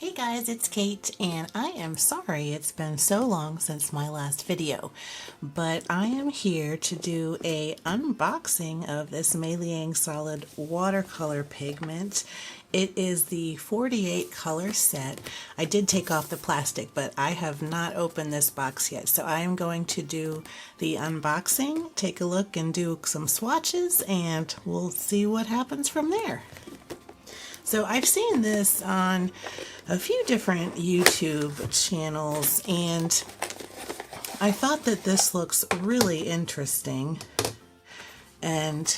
Hey guys, it's Kate, and I am sorry it's been so long since my last video, but I am here to do a unboxing of this MeiLiang solid watercolor pigment. It is the 48 color set. I did take off the plastic, but I have not opened this box yet, so I am going to do the unboxing, take a look and do some swatches, and we'll see what happens from there. So I've seen this on a few different YouTube channels, and I thought that this looks really interesting. And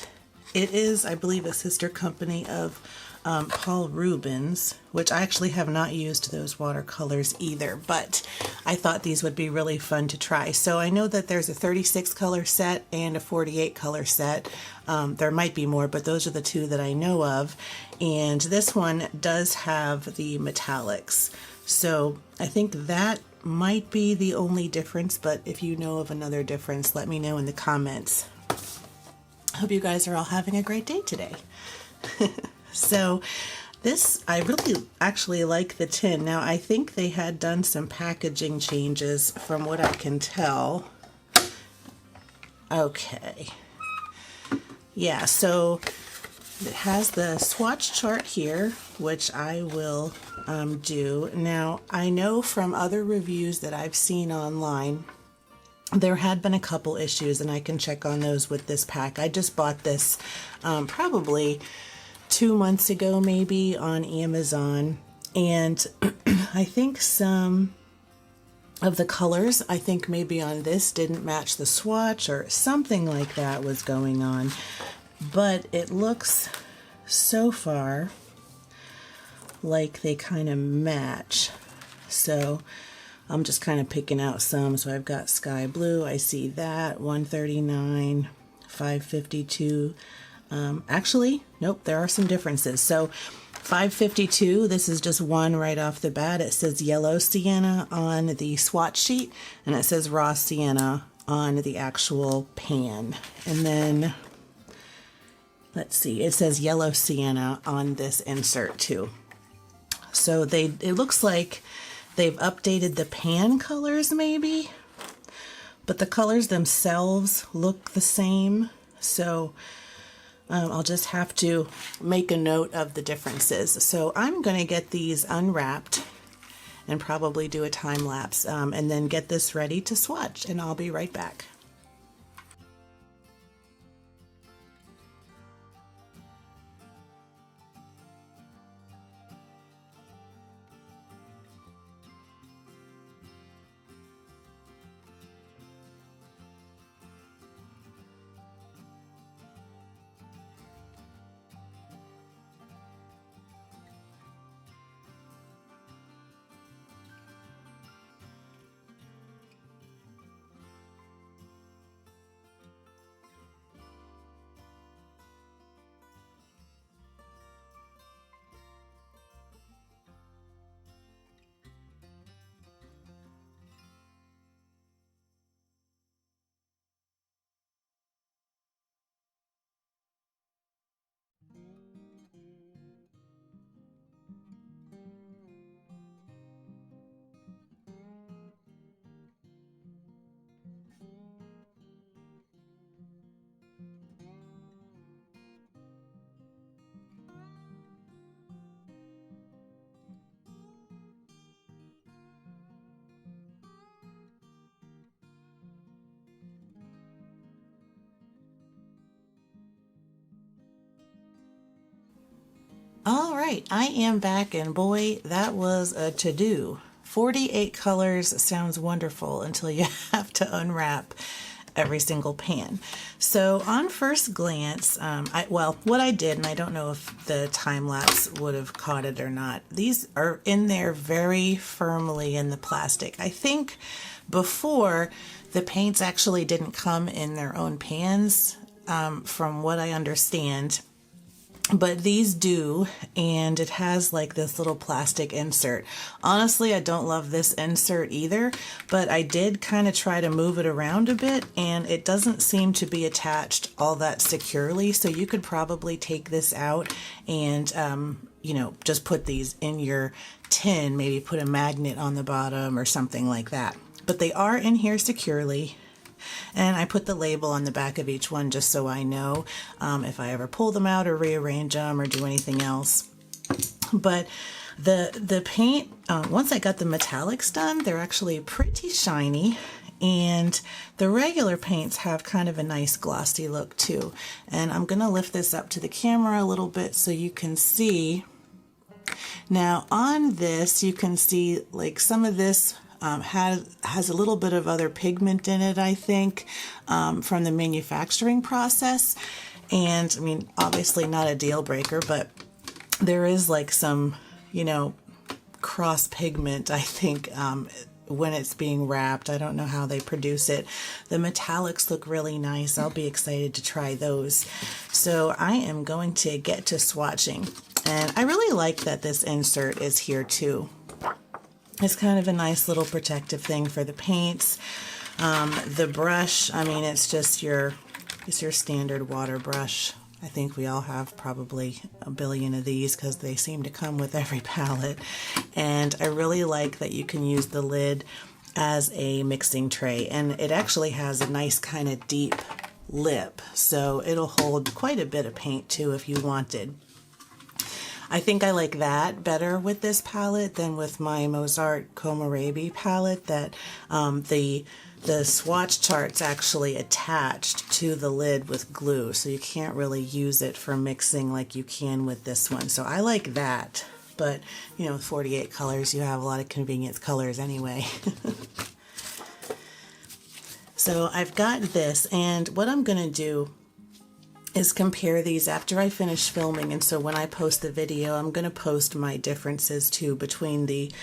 it is, I believe, a sister company of Paul Rubens, which I actually have not used those watercolors either, but I thought these would be really fun to try. So I know that there's a 36 color set and a 48 color set. There might be more, but those are the two that I know of. And this one does have the metallics. So I think that might be the only difference, but if you know of another difference, let me know in the comments. I hope you guys are all having a great day today. So this, I really actually like the tin. Now I think they had done some packaging changes from what I can tell. Okay. Yeah, so it has the swatch chart here, which I will do. Now I know from other reviews that I've seen online, there had been a couple issues, and I can check on those with this pack. I just bought this probably 2 months ago maybe on Amazon, and I think some of the colors, I think maybe on this didn't match the swatch or something like that was going on, but it looks so far like they kind of match. So I'm just kind of picking out some. So I've got sky blue, I see that, 139, 552. Actually, nope, there are some differences. So 552, this is just one right off the bat. It says yellow sienna on the swatch sheet, and it says raw sienna on the actual pan. And then, let's see, it says yellow sienna on this insert too. So it looks like they've updated the pan colors maybe, but the colors themselves look the same. So I'll just have to make a note of the differences. So I'm going to get these unwrapped and probably do a time lapse and then get this ready to swatch, and I'll be right back. All right, I am back, and boy, that was a to-do. 48 colors sounds wonderful until you have to unwrap every single pan. So on first glance, what I did, and I don't know if the time lapse would have caught it or not, these are in there very firmly in the plastic. I think before, the paints actually didn't come in their own pans, from what I understand. but these do, and it has like this little plastic insert. Honestly, I don't love this insert either, but I did kind of try to move it around a bit, and it doesn't seem to be attached all that securely, so you could probably take this out and you know, just put these in your tin, maybe put a magnet on the bottom or something like that. But they are in here securely. And I put the label on the back of each one just so I know if I ever pull them out or rearrange them or do anything else. But the paint, once I got the metallics done, they're actually pretty shiny. And the regular paints have kind of a nice glossy look too. And I'm going to lift this up to the camera a little bit so you can see. Now on this, you can see like some of this has a little bit of other pigment in it, I think, from the manufacturing process. And I mean, obviously not a deal breaker, but there is like some, you know, cross pigment, I think, when it's being wrapped. I don't know how they produce it. The metallics look really nice. I'll be excited to try those. So I am going to get to swatching. And I really like that this insert is here too. It's kind of a nice little protective thing for the paints. The brush, I mean, it's just your standard water brush. I think we all have probably a billion of these because they seem to come with every palette. And I really like that you can use the lid as a mixing tray. And it actually has a nice kind of deep lip, so it'll hold quite a bit of paint too if you wanted. I think I like that better with this palette than with my Mozart Kohlrabi palette, that the swatch chart's actually attached to the lid with glue, so you can't really use it for mixing like you can with this one. So I like that, but you know, with 48 colors, you have a lot of convenience colors anyway. So I've got this, and what I'm going to do is compare these after I finish filming. And so when I post the video, I'm going to post my differences too between the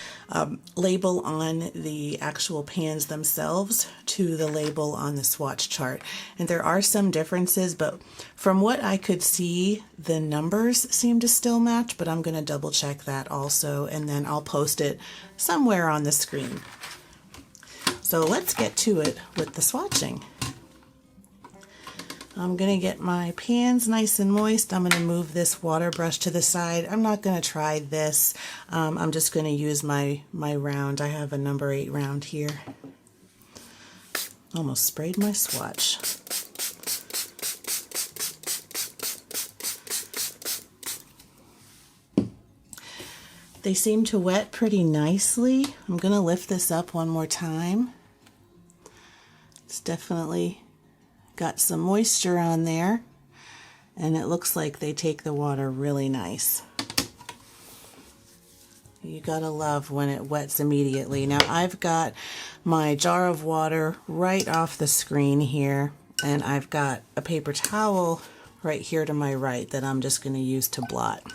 label on the actual pans themselves to the label on the swatch chart. And there are some differences, but from what I could see, the numbers seem to still match, but I'm going to double check that also, and then I'll post it somewhere on the screen. So let's get to it with the swatching. I'm going to get my pans nice and moist. I'm going to move this water brush to the side. I'm not going to try this. I'm just going to use my round. I have a number 8 round here. Almost sprayed my swatch. They seem to wet pretty nicely. I'm going to lift this up one more time. It's definitely got some moisture on there, and it looks like they take the water really nice. You gotta love when it wets immediately. Now I've got my jar of water right off the screen here, and I've got a paper towel right here to my right that I'm just going to use to blot.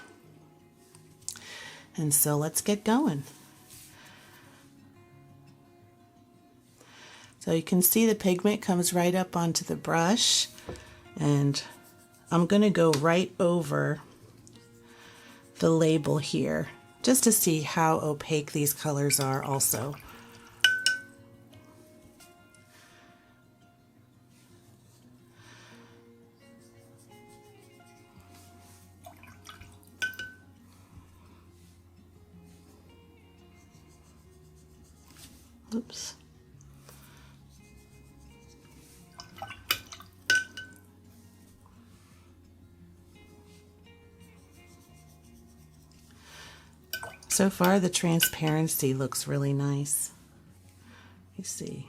And so let's get going. So you can see the pigment comes right up onto the brush, and I'm going to go right over the label here just to see how opaque these colors are also. Oops. So far, the transparency looks really nice. You see.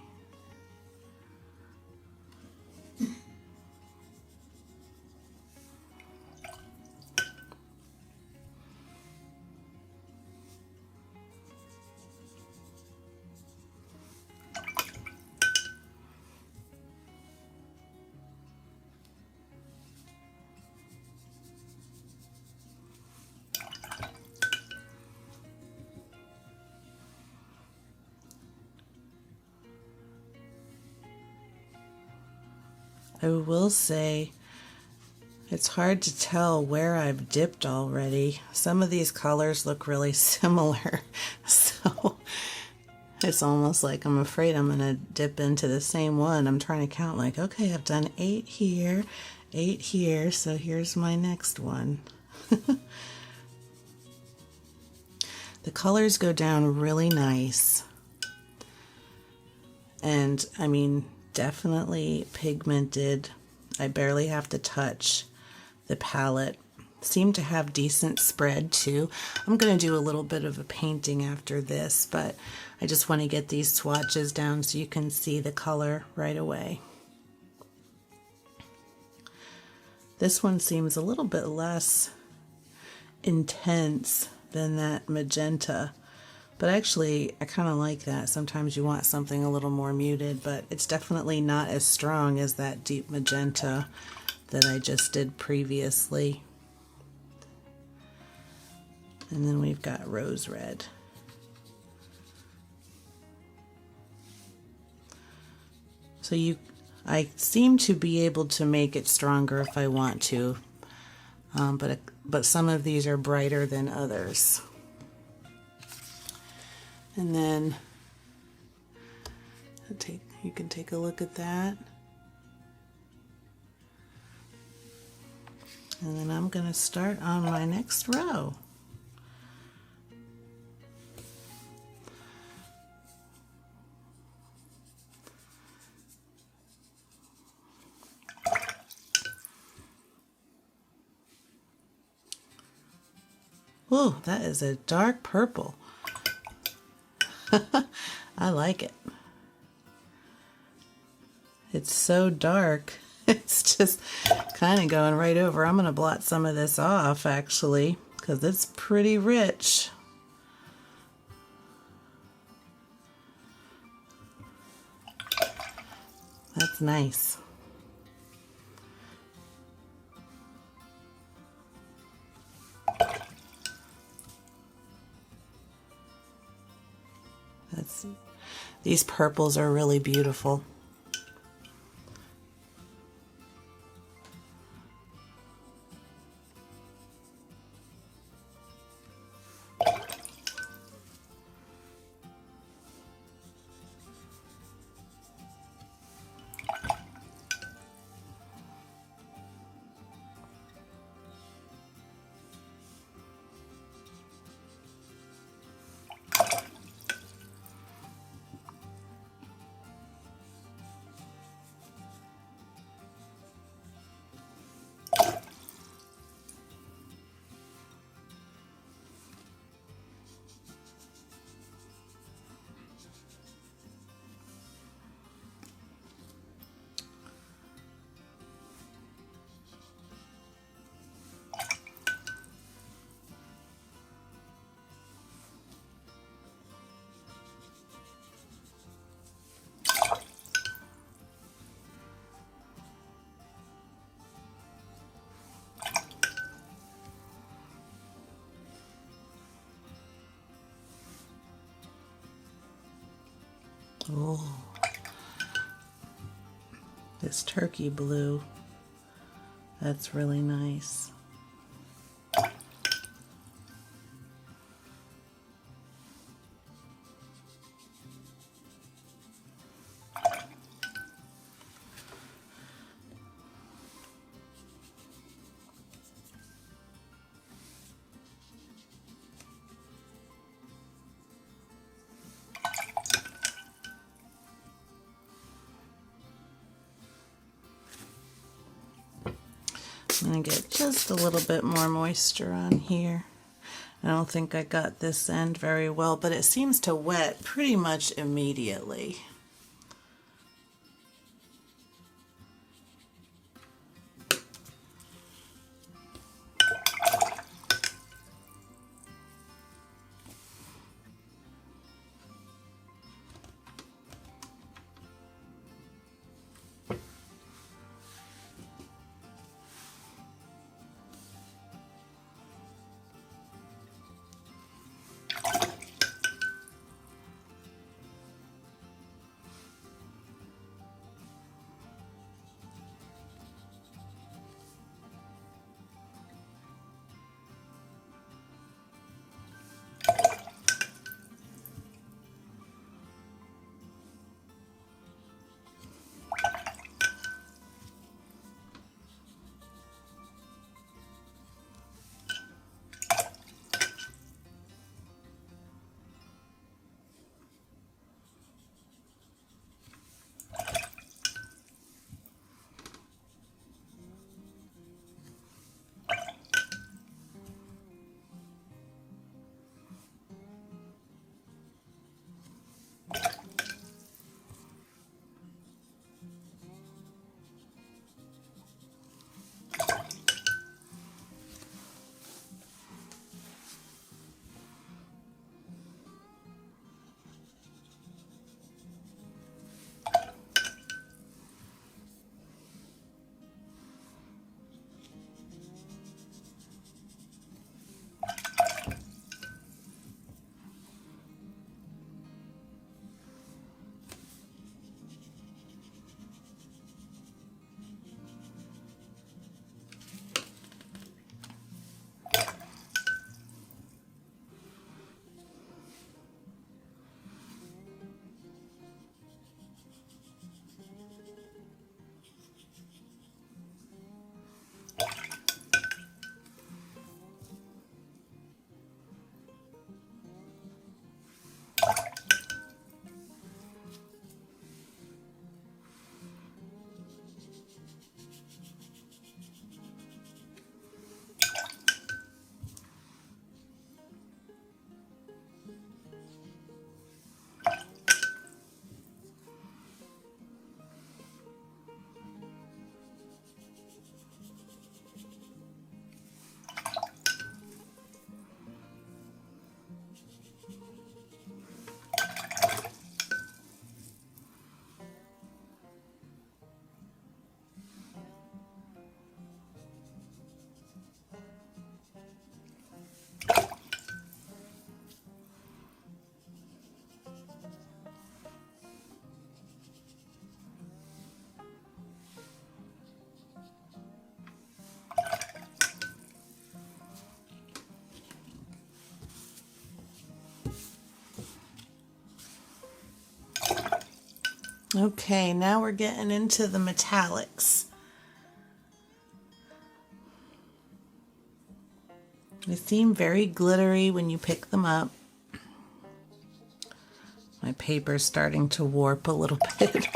I will say It's hard to tell where I've dipped already. Some of these colors look really similar, so it's almost like I'm afraid I'm going to dip into the same one. I'm trying to count like, okay, I've done 8 here, 8 here, so here's my next one. The colors go down really nice. And I mean, definitely pigmented. I barely have to touch the palette. Seem to have decent spread too. I'm going to do a little bit of a painting after this, but I just want to get these swatches down so you can see the color right away. This one seems a little bit less intense than that magenta, but actually I kind of like that. Sometimes you want something a little more muted, but it's definitely not as strong as that deep magenta that I just did previously. And then we've got rose red. So I seem to be able to make it stronger if I want to, but some of these are brighter than others. And then you can take a look at that. And then I'm going to start on my next row. Whoa, that is a dark purple. I like it. It's so dark. It's just kind of going right over. I'm going to blot some of this off actually, because it's pretty rich. That's nice. These purples are really beautiful. Oh, this turkey blue, that's really nice. I'm going to get just a little bit more moisture on here. I don't think I got this end very well, but it seems to wet pretty much immediately. Okay, now we're getting into the metallics. They seem very glittery when you pick them up. My paper's starting to warp a little bit.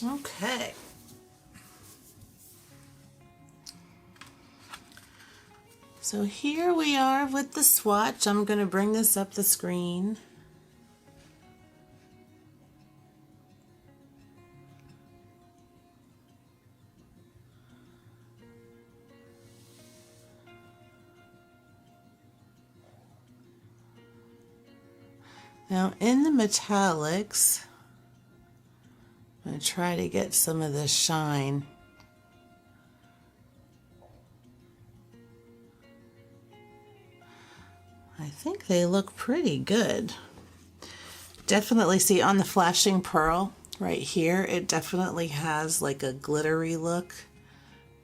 Okay. So here we are with the swatch. I'm going to bring this up the screen. Now in the metallics, I'm going to try to get some of this shine. I think they look pretty good. Definitely see on the flashing pearl right here, it definitely has like a glittery look.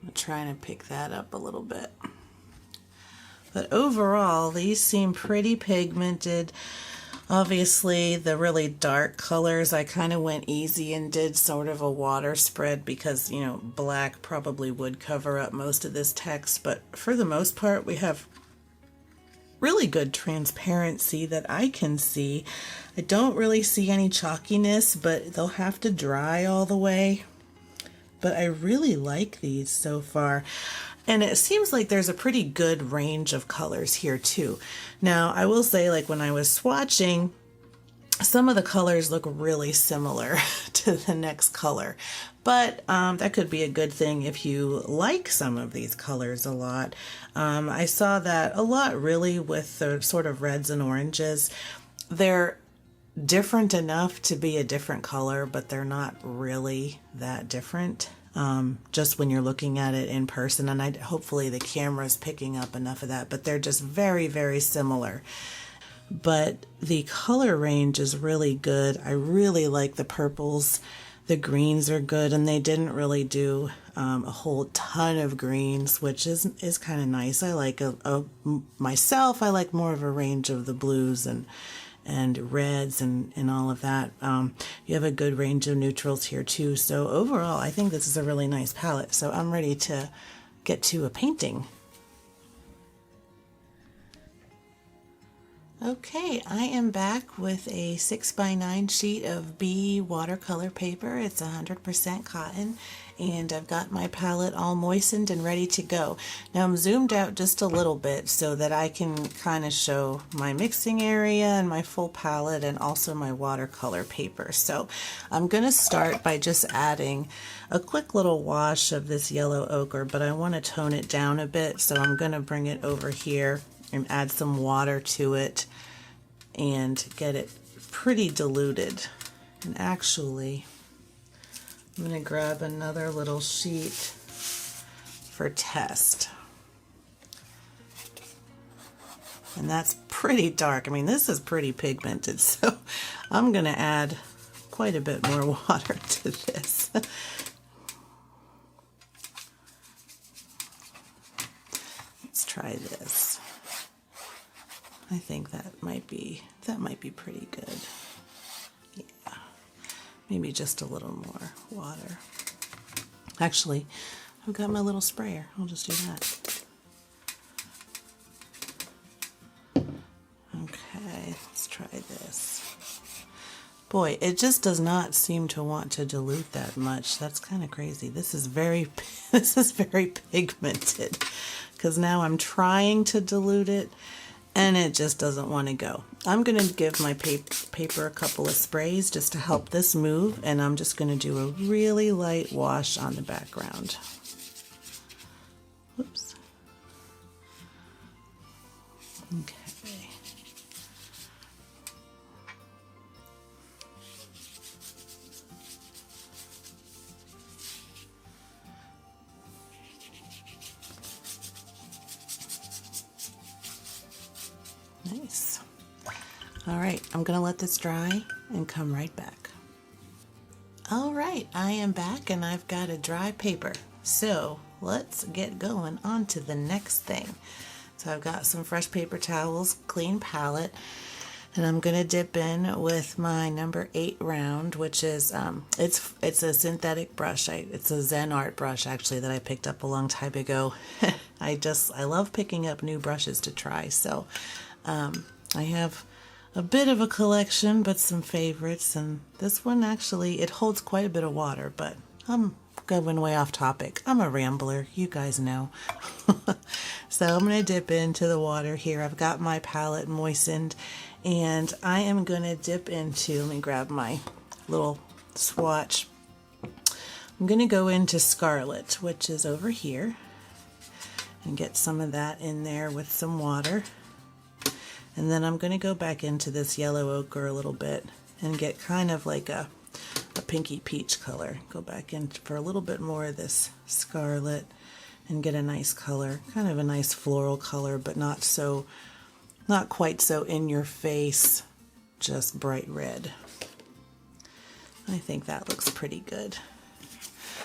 I'm trying to pick that up a little bit. But overall, these seem pretty pigmented. Obviously, the really dark colors, I kind of went easy and did sort of a water spread because, you know, black probably would cover up most of this text. But for the most part, we have really good transparency that I can see. I don't really see any chalkiness, but they'll have to dry all the way. But I really like these so far. And it seems like there's a pretty good range of colors here too. Now, I will say, like when I was swatching, some of the colors look really similar to the next color. But that could be a good thing if you like some of these colors a lot. I saw that a lot really with the sort of reds and oranges. They're different enough to be a different color, but they're not really that different. Just when you're looking at it in person, and hopefully the camera's picking up enough of that, but they're just very, very similar. But the color range is really good. I really like the purples. The greens are good, and they didn't really do a whole ton of greens, which is kind of nice. I like myself, I like more of a range of the blues and reds and all of that. You have a good range of neutrals here too. So overall, I think this is a really nice palette. So I'm ready to get to a painting. Okay, I am back with a 6x9 sheet of B watercolor paper. It's 100% cotton, and I've got my palette all moistened and ready to go. Now I'm zoomed out just a little bit so that I can kind of show my mixing area and my full palette and also my watercolor paper. So I'm going to start by just adding a quick little wash of this yellow ochre, but I want to tone it down a bit, so I'm going to bring it over here and add some water to it and get it pretty diluted. And actually, I'm going to grab another little sheet for test. And that's pretty dark. I mean, this is pretty pigmented, so I'm going to add quite a bit more water to this. Let's try this. I think that might be pretty good. Yeah, maybe just a little more water. Actually, I've got my little sprayer. I'll just do that. Okay, let's try this. Boy, it just does not seem to want to dilute that much. That's kind of crazy. This is very pigmented, because now I'm trying to dilute it and it just doesn't want to go. I'm going to give my paper a couple of sprays just to help this move, and I'm just going to do a really light wash on the background. Whoops. Okay. Nice. All right, I'm going to let this dry and come right back. All right, I am back and I've got a dry paper. So let's get going on to the next thing. So I've got some fresh paper towels, clean palette, and I'm going to dip in with my number 8 round, which is, it's a synthetic brush. It's a Zen Art brush, actually, that I picked up a long time ago. I love picking up new brushes to try. So I have a bit of a collection, but some favorites, and this one actually, it holds quite a bit of water, but I'm going way off topic. I'm a rambler, you guys know. So I'm going to dip into the water here. I've got my palette moistened, and I am going to dip into, let me grab my little swatch. I'm going to go into Scarlet, which is over here, and get some of that in there with some water. And then I'm going to go back into this yellow ochre a little bit and get kind of like a pinky peach color. Go back in for a little bit more of this scarlet and get a nice color, kind of a nice floral color, but not quite so in your face, just bright red. I think that looks pretty good.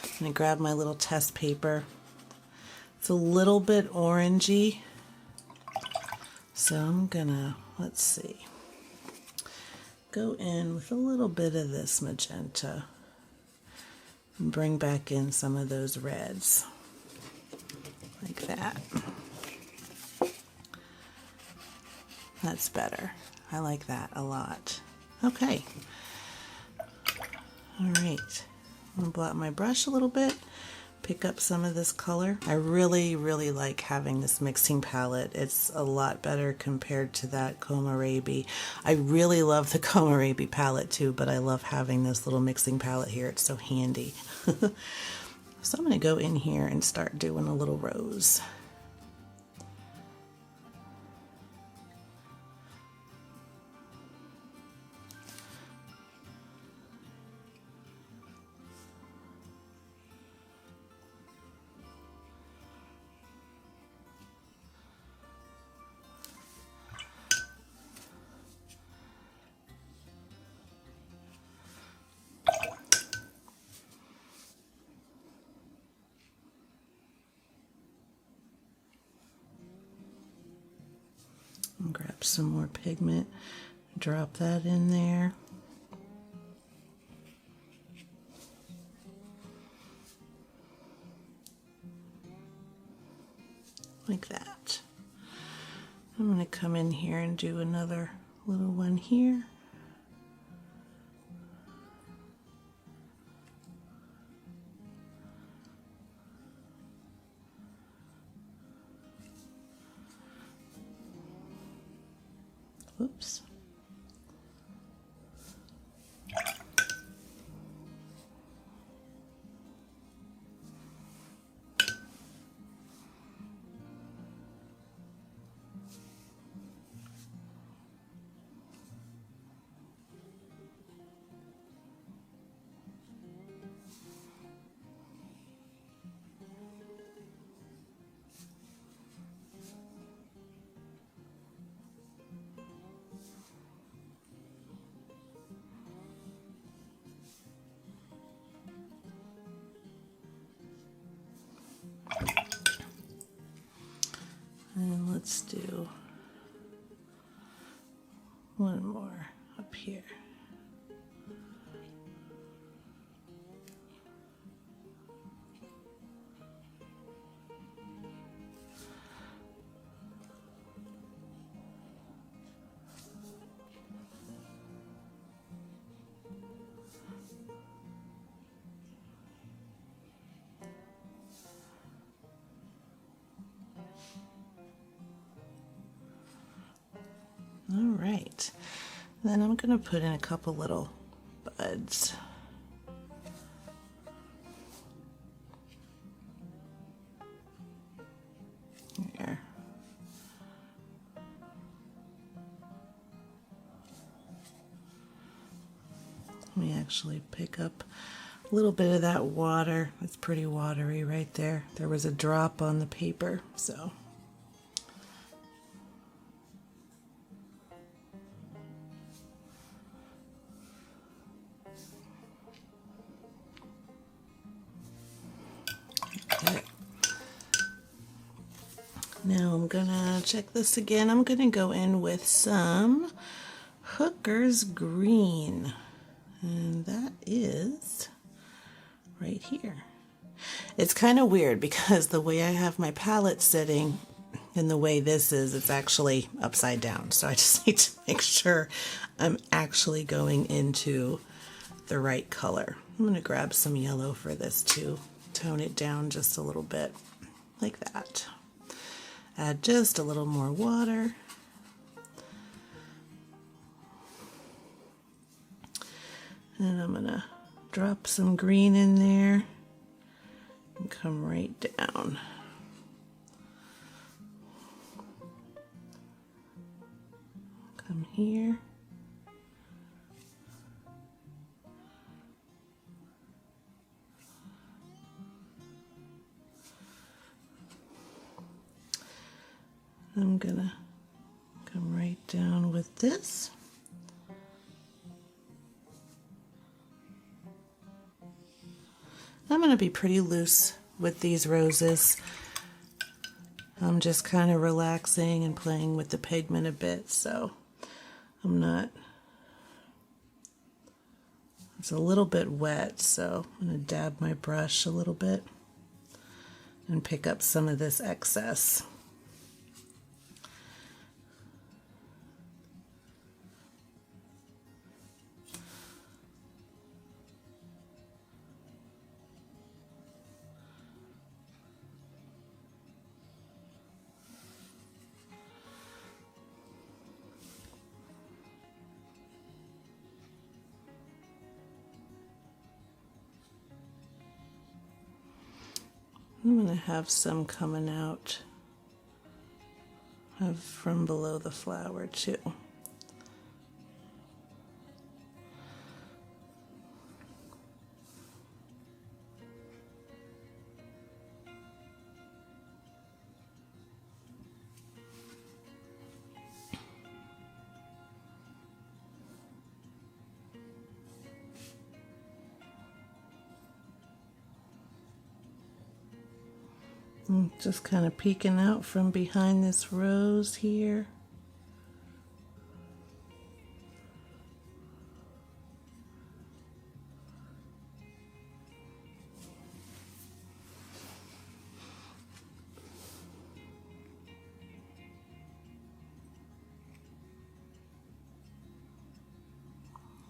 I'm going to grab my little test paper. It's a little bit orangey. So I'm gonna, let's see, go in with a little bit of this magenta and bring back in some of those reds, like that. That's better. I like that a lot. Okay. All right. I'm gonna blot my brush a little bit. Pick up some of this color. I really, really like having this mixing palette. It's a lot better compared to that Kohlrabi. I really love the Kohlrabi palette too, but I love having this little mixing palette here. It's so handy. So I'm going to go in here and start doing a little rose. And grab some more pigment, drop that in there. Like that. I'm going to come in here and do another little one here. Oops. And let's do one more up here. All right, then I'm going to put in a couple little buds. Here. Let me actually pick up a little bit of that water. It's pretty watery right there. There was a drop on the paper, so. Now I'm gonna check this again. I'm gonna go in with some Hooker's Green, and that is right here. It's kind of weird because the way I have my palette sitting and the way this is, it's actually upside down. So I just need to make sure I'm actually going into the right color. I'm gonna grab some yellow for this too, tone it down just a little bit, like that. Add just a little more water. And I'm gonna drop some green in there and come right down. Come here. I'm gonna come right down with this. I'm gonna be pretty loose with these roses. I'm just kind of relaxing and playing with the pigment a bit, so I'm not, it's a little bit wet, so I'm gonna dab my brush a little bit and pick up some of this excess. I'm going to have some coming out from below the flower too. I'm just kind of peeking out from behind this rose here.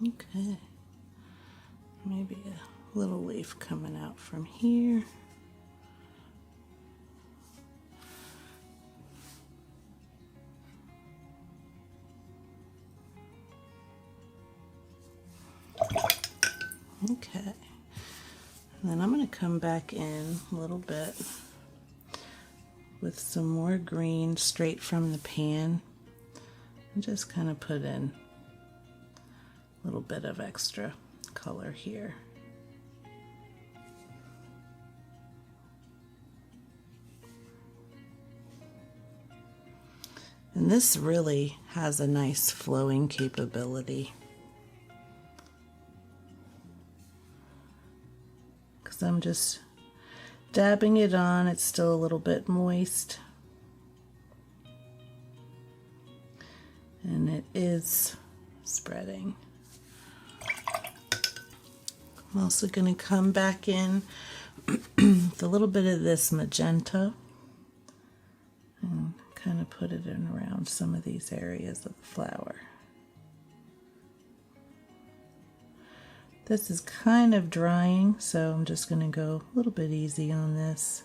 Okay, maybe a little leaf coming out from here. Okay, and then I'm going to come back in a little bit with some more green straight from the pan and just kind of put in a little bit of extra color here. And this really has a nice flowing capability, because I'm just dabbing it on. It's still a little bit moist, and it is spreading. I'm also going to come back in with a little bit of this magenta and kind of put it in around some of these areas of the flower. This is kind of drying, so I'm just going to go a little bit easy on this.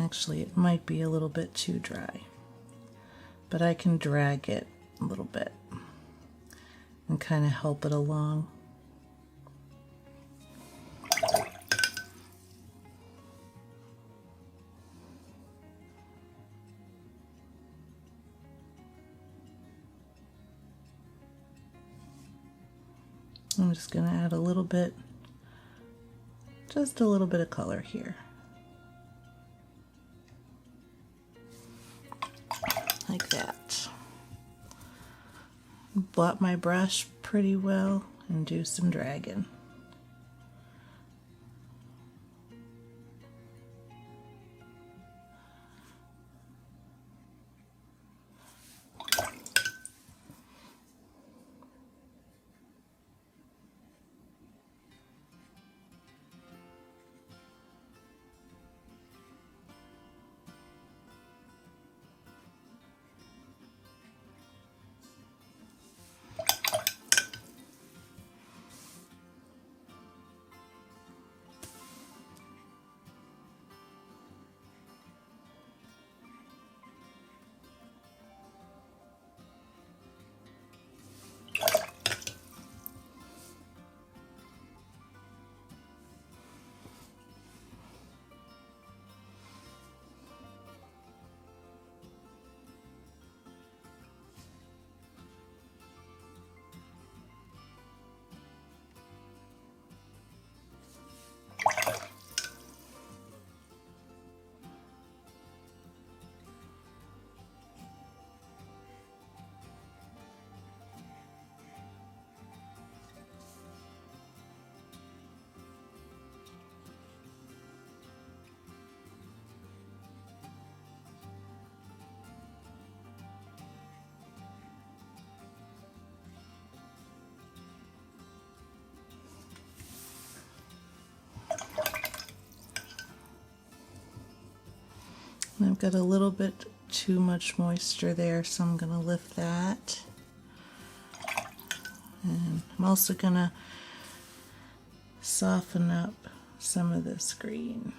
Actually, it might be a little bit too dry, but I can drag it a little bit and kind of help it along. I'm just going to add a little bit, just a little bit of color here. Like that. Blot my brush pretty well and do some dragging. I've got a little bit too much moisture there, so I'm going to lift that. And I'm also going to soften up some of this green.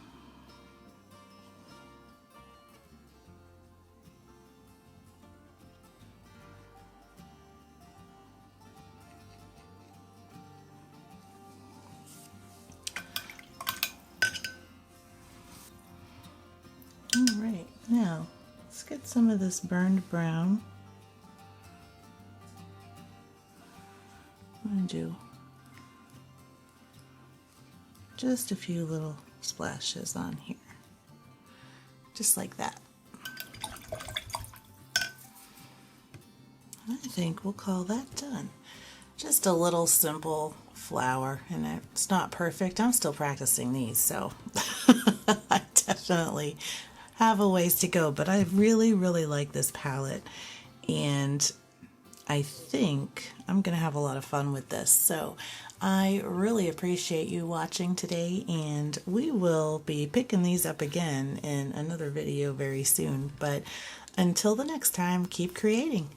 Alright, now let's get some of this burned brown. I'm going to do just a few little splashes on here, just like that. I think we'll call that done. Just a little simple flower, and it's not perfect. I'm still practicing these, so I definitely have a ways to go, but I really like this palette, and I think I'm going to have a lot of fun with this. So I really appreciate you watching today, and we will be picking these up again in another video very soon. But until the next time, keep creating.